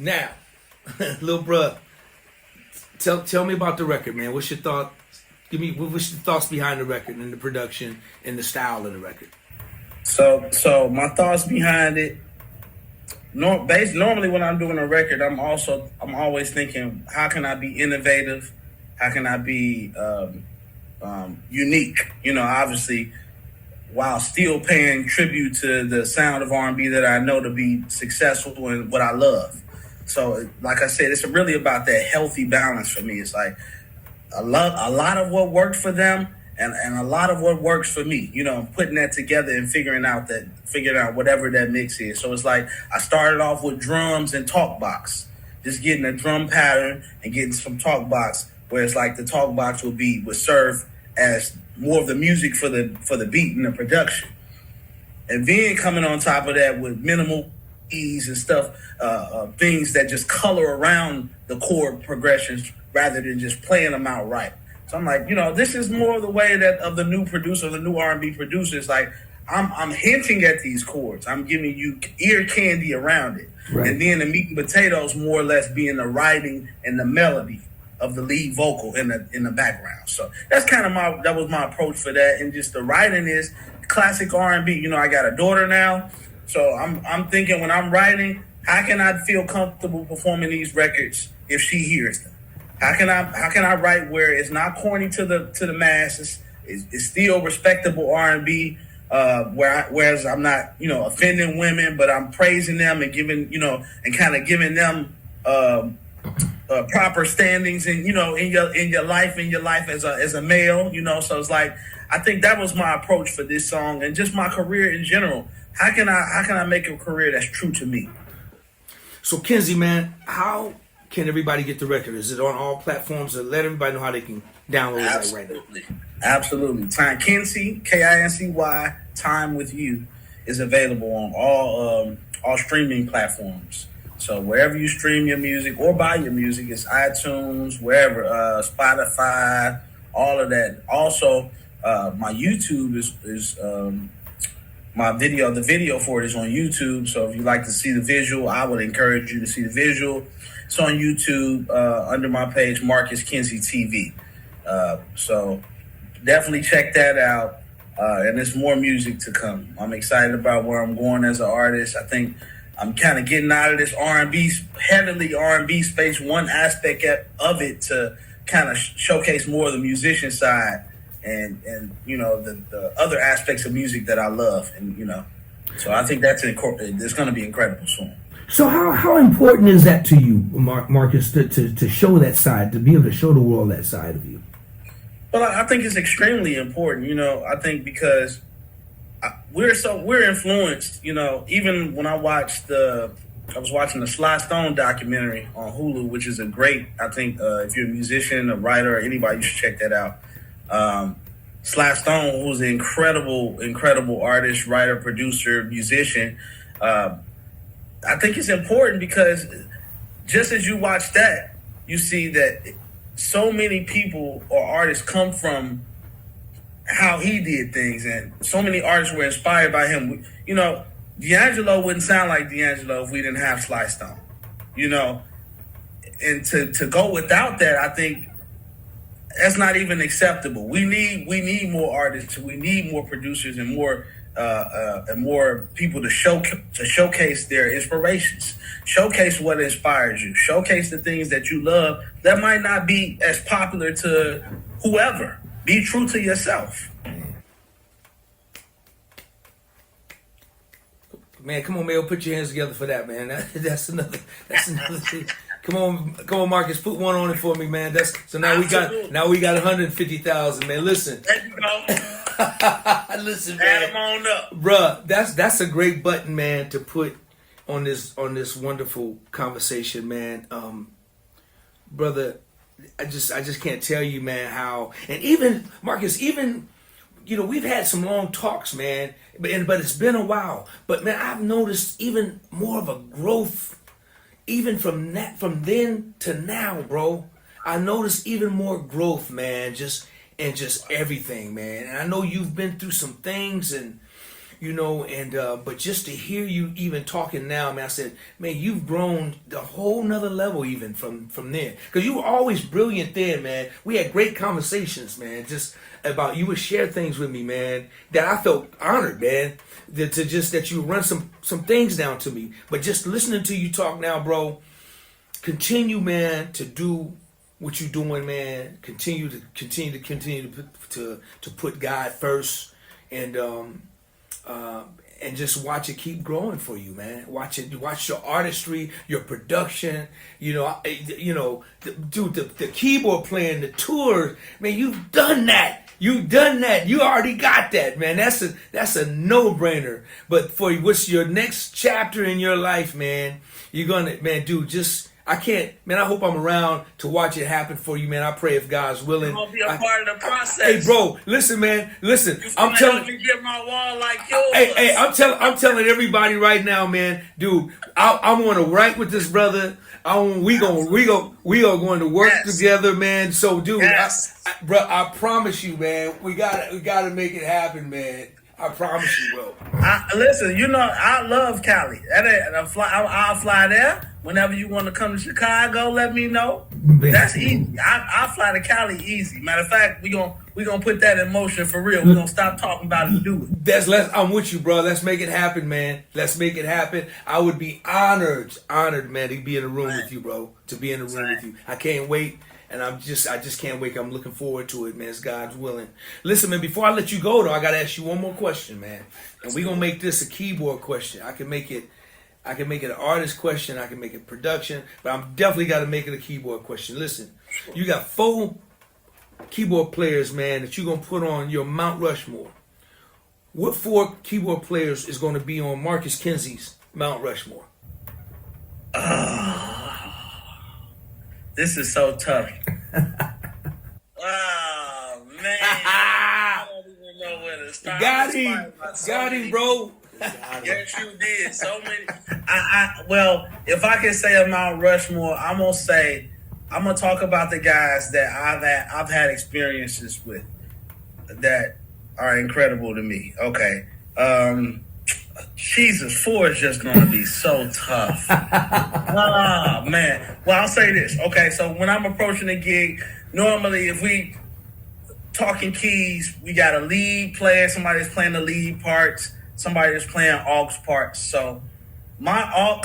Now, little bruh, tell me about the record, man. What's your thought? What's your thoughts behind the record and the production and the style of the record? So my thoughts behind it. Normally when I'm doing a record, I'm always thinking, how can I be innovative? How can I be unique? You know, obviously, while still paying tribute to the sound of R&B that I know to be successful and what I love. So, like I said, it's really about that healthy balance for me. It's like I love a lot of what worked for them and a lot of what works for me. You know, putting that together and figuring out whatever that mix is. So it's like I started off with drums and talk box, just getting a drum pattern and getting some talk box, where it's like the talk box would serve as more of the music for the beat and the production, and then coming on top of that with minimal ease and stuff, things that just color around the chord progressions rather than just playing them out right. So I'm like, you know, this is more the way that of the new producer, the new R&B producers. Like I'm hinting at these chords. I'm giving you ear candy around it, right. And then the meat and potatoes more or less being the writing and the melody of the lead vocal in the background. So that's kind of that was my approach for that. And just the writing is classic R&B. You know, I got a daughter now, so I'm thinking when I'm writing, how can I feel comfortable performing these records if she hears them? How can I write where it's not corny to the masses? It's still respectable R&B, whereas I'm not, you know, offending women, but I'm praising them and giving, you know, and kind of giving them proper standings and, you know, in your life as a male, you know. So it's like, I think that was my approach for this song and just my career in general. How can I make a career that's true to me? So Kincy, man, how can everybody get the record? Is it on all platforms? Or let everybody know how they can download it right now. Absolutely. Time Kincy, Kincy, Time with You is available on all streaming platforms. So wherever you stream your music or buy your music, it's iTunes, wherever, Spotify, all of that. Also, my YouTube is my video. The video for it is on YouTube. So if you like to see the visual, I would encourage you to see the visual. It's on YouTube under my page, Marcus Kincy TV. So definitely check that out. And there's more music to come. I'm excited about where I'm going as an artist. I think I'm kind of getting out of this heavily R&B space, one aspect of it to kind of showcase more of the musician side and you know, the other aspects of music that I love. And, you know, so I think it's going to be incredible soon. So how important is that to you, Marcus, to show that side, to be able to show the world that side of you? Well, I think it's extremely important, you know. I think because we're influenced, you know. Even when I was watching the Sly Stone documentary on Hulu, which is a great, I think, if you're a musician, a writer, or anybody, you should check that out. Sly Stone, who's an incredible artist, writer, producer, musician. I think it's important because just as you watch that, you see that so many people or artists come from how he did things, and so many artists were inspired by him. You know, D'Angelo wouldn't sound like D'Angelo if we didn't have Sly Stone, you know. And to go without that, I think that's not even acceptable. We need more artists. We need more producers and more people to showcase their inspirations, showcase what inspires you, showcase the things that you love that might not be as popular to whoever. Be true to yourself. Man, come on, Mayo, put your hands together for that, man. That's another thing. Come on, Marcus, put one on it for me, man. Now we got 150,000, man. Listen. There you go. Listen, man. Add them on up. Bruh, that's a great button, man, to put on this wonderful conversation, man. Brother, I just can't tell you, man, how, and even Marcus, even we've had some long talks, man, but it's been a while. But man, I've noticed even more of a growth, even from then to now, bro. I noticed even more growth, man, just everything, man. And I know you've been through some things, and but just to hear you even talking now, man, I said, man, you've grown a whole nother level even from there. Because you were always brilliant then, man. We had great conversations, man, just about, you would share things with me, man, that I felt honored, man, that you run some things down to me. But just listening to you talk now, bro, continue, man, to do what you're doing, man. Continue to put God first, and just watch it keep growing for you, man. Watch your artistry, your production. Dude, the keyboard playing, the tour, man. You've done that. You already got that, man. That's a no-brainer. But for what's your next chapter in your life, man? You're gonna, man, dude. I can't, man. I hope I'm around to watch it happen for you, man. I pray if God's willing. I'm gonna be a part of the process. Hey, bro, listen, man. Listen, I'm telling you, get my wall like yours. Hey, I'm telling everybody right now, man, dude. I want to write with this brother. We are going to work together, man. So, dude, I promise you, man. We gotta make it happen, man. I promise you, bro. Listen, I love Cali. I'll fly there. Whenever you want to come to Chicago, let me know. That's easy. I'll fly to Cali easy. Matter of fact, we gonna put that in motion for real. We're gonna stop talking about it and do it. I'm with you, bro. Let's make it happen, man. Let's make it happen. I would be honored, man, to be in the room with you, bro. To be in the room with you. I can't wait. And I just can't wait. I'm looking forward to it, man. It's God's willing. Listen, man, before I let you go, though, I got to ask you one more question, man. And we're going to make this a keyboard question. I can make it an artist question. I can make it production. But I'm definitely got to make it a keyboard question. Listen, you got 4 keyboard players, man, that you're going to put on your Mount Rushmore. What 4 keyboard players is going to be on Marcus Kincy's Mount Rushmore? This is so tough. Oh, man. I don't even know where to start. Got him, bro. Yes, you did. So many. Well, if I can say a Mount Rushmore, I'm gonna talk about the guys that I've had experiences with that are incredible to me. Okay. Jesus, 4 is just going to be so tough. Oh, man. Well, I'll say this. Okay, so when I'm approaching a gig, normally if we talking keys, we got a lead player, somebody that's playing the lead parts, somebody that's playing aux parts. So my aux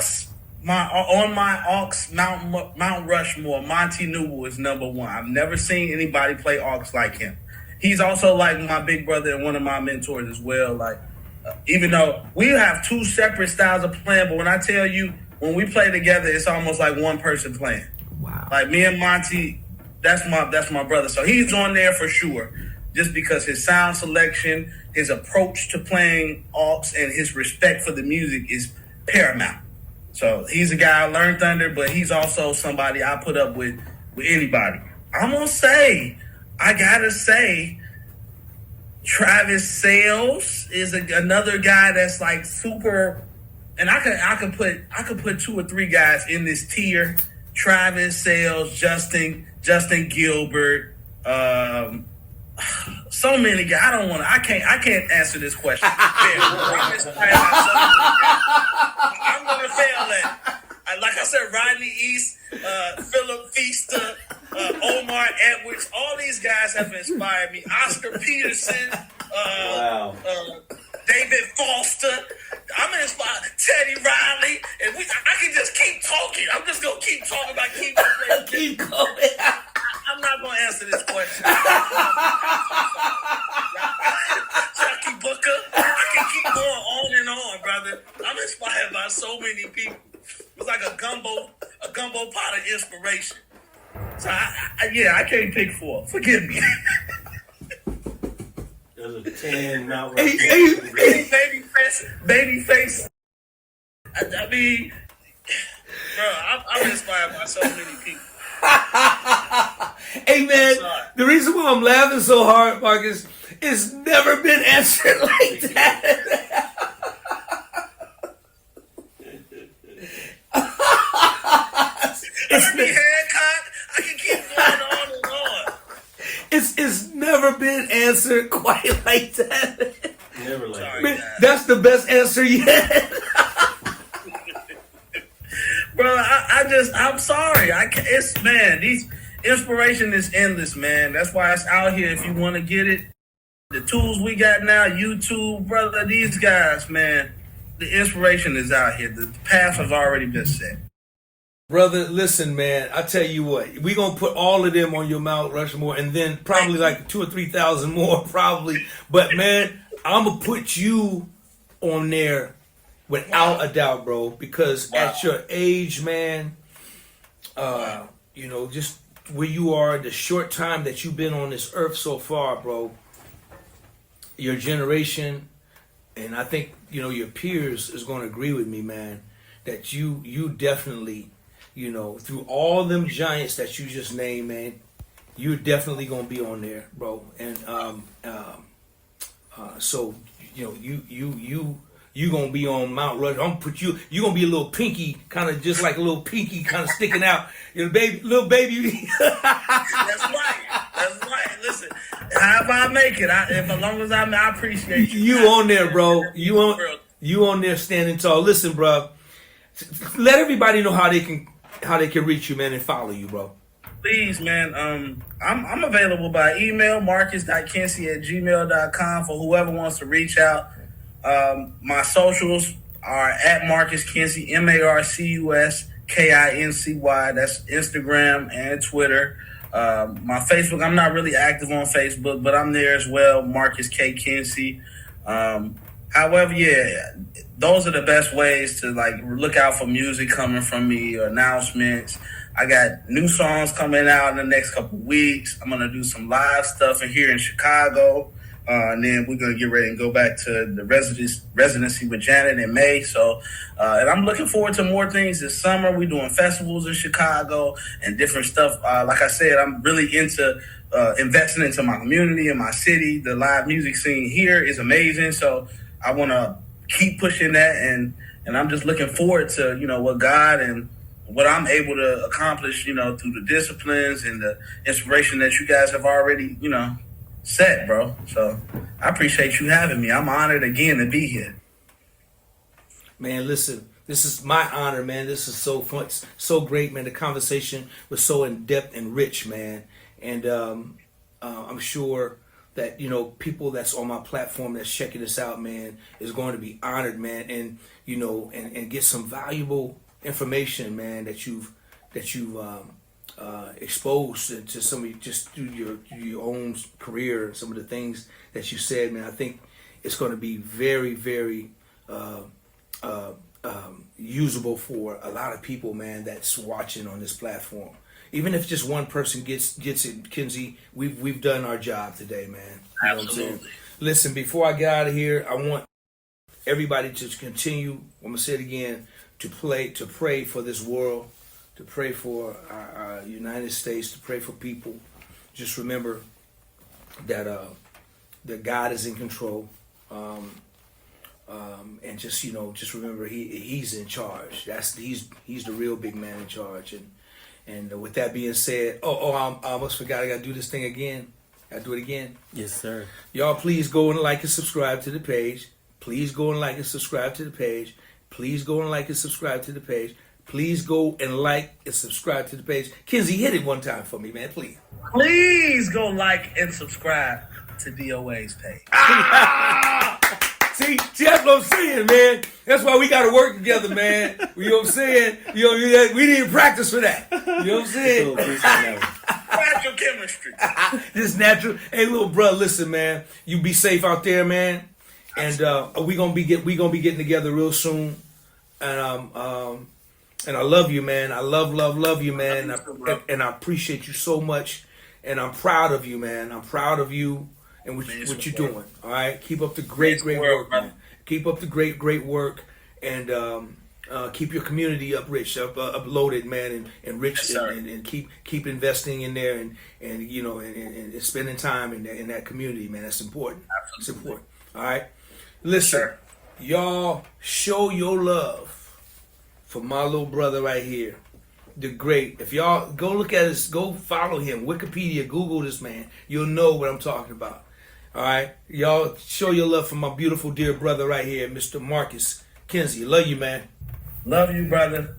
Mount Rushmore, Monty Newell is number 1. I've never seen anybody play aux like him. He's also like my big brother and one of my mentors as well. Like, even though we have 2 separate styles of playing, but when I tell you, when we play together, it's almost like one person playing. Wow. Like me and Monty, that's my brother. So he's on there for sure, just because his sound selection, his approach to playing aux, and his respect for the music is paramount. So he's a guy I learned under, but he's also somebody I put up with anybody. I gotta say, Travis Sales is another guy that's like super, and I could put 2 or 3 guys in this tier. Travis Sales, Justin Gilbert, so many guys. I can't answer this question. I'm gonna fail that. Like I said, Rodney East, Philip Feaster, Omar Edwards, all these guys have inspired me. Oscar Peterson, David Foster. I'm inspired. Teddy Riley, and I can just keep talking. I'm just gonna keep talking about keyboard players. Keep going. I'm not gonna answer this question. Chucky Booker. I can keep going on and on, brother. I'm inspired by so many people. It's like a gumbo pot of inspiration. So I can't pick 4. Forgive me. There's a 10 Mount Babyface. I mean, bro, I'm inspired by so many people. Hey man, the reason why I'm laughing so hard, Marcus, it's never been answered like that. Ernie Hancock, I can keep going on and on. It's never been answered quite like that. Never like Sorry, Man, guys. that's the best answer yet. Bro, I'm sorry. It's, man, these inspiration is endless, man. That's why it's out here if you want to get it. The tools we got now, YouTube, brother, these guys, man, the inspiration is out here. The path has already been set. Brother, listen, man. I tell you what, we gonna put all of them on your Mount Rushmore, and then probably like 2,000 or 3,000 more, probably. But man, I'm gonna put you on there without a doubt, bro. Because at your age, man, you know, just where you are, the short time that you've been on this earth so far, bro. Your generation, and I think you know your peers is gonna agree with me, man. That you definitely. You know, through all them giants that you just named, man, you're definitely gonna be on there, bro. And so you know, you gonna be on Mount Rush. I'm gonna put you. You gonna be a little pinky, kind of just like a little pinky, kind of sticking out. You know, little baby. That's right. That's right. Listen, however I make it, as long as I appreciate you. You on there, bro. You on there standing tall. Listen, bro. Let everybody know how they can reach you, man, and follow you, bro. Please, man. I'm available by email, marcus.kincy@gmail.com for whoever wants to reach out. My socials are at Marcus Kincy, MarcusKincy. That's Instagram and Twitter. My Facebook, I'm not really active on Facebook, but I'm there as well, Marcus K. Kincy. However, yeah, those are the best ways to like look out for music coming from me or announcements. I got new songs coming out in the next couple of weeks. I'm gonna do some live stuff in here in Chicago, and then we're gonna get ready and go back to the residency with Janet in May. So, and I'm looking forward to more things this summer. We're doing festivals in Chicago and different stuff. Like I said, I'm really into investing into my community and my city. The live music scene here is amazing. So I want to keep pushing that, and I'm just looking forward to, you know, what God and what I'm able to accomplish, you know, through the disciplines and the inspiration that you guys have already, you know, set, bro. So I appreciate you having me. I'm honored again to be here. Man, listen, this is my honor, man. This is so fun, so great, man. The conversation was so in depth and rich, man. And I'm sure that, you know, people that's on my platform that's checking this out, man, is going to be honored, man, and you know, and get some valuable information, man, that you've exposed to somebody just through your own career, some of the things that you said, man. I think it's going to be very, very usable for a lot of people, man, that's watching on this platform. Even if just one person gets it, Kincy, we've done our job today, man. You know what I'm saying? Listen, before I get out of here, I want everybody to continue. I'm gonna say it again: to pray for this world, to pray for our United States, to pray for people. Just remember that that God is in control, and just remember He's in charge. He's the real big man in charge. And with that being said, I almost forgot. I got to do this thing again. I do it again. Yes, sir. Y'all, please go and like and subscribe to the page. Please go and like and subscribe to the page. Please go and like and subscribe to the page. Please go and like and subscribe to the page. Kincy, hit it one time for me, man, please. Please go like and subscribe to DOA's page. See, that's what I'm saying, man. That's why we got to work together, man. You know what I'm saying? We need to practice for that. You know what I'm saying? Natural chemistry. This natural. Hey, little bro, listen, man. You be safe out there, man. And we gonna be getting together real soon. And I love you, man. I love you, man. And I appreciate you so much. And I'm proud of you, man. I'm proud of you and what you're doing. All right, keep up the great work, man. Keep up the great work. And Keep your community uploaded, man, and rich, Yes, sir. and keep investing in there, and you know, and spending time in that community, man. That's important. It's important. All right, listen, Sure. y'all, show your love for my little brother right here, the great. If y'all go look at his, go follow him, Wikipedia, Google this man, you'll know what I'm talking about. All right, y'all, show your love for my beautiful dear brother right here, Mr. Marcus Kincy. Love you, man. Love you, brother.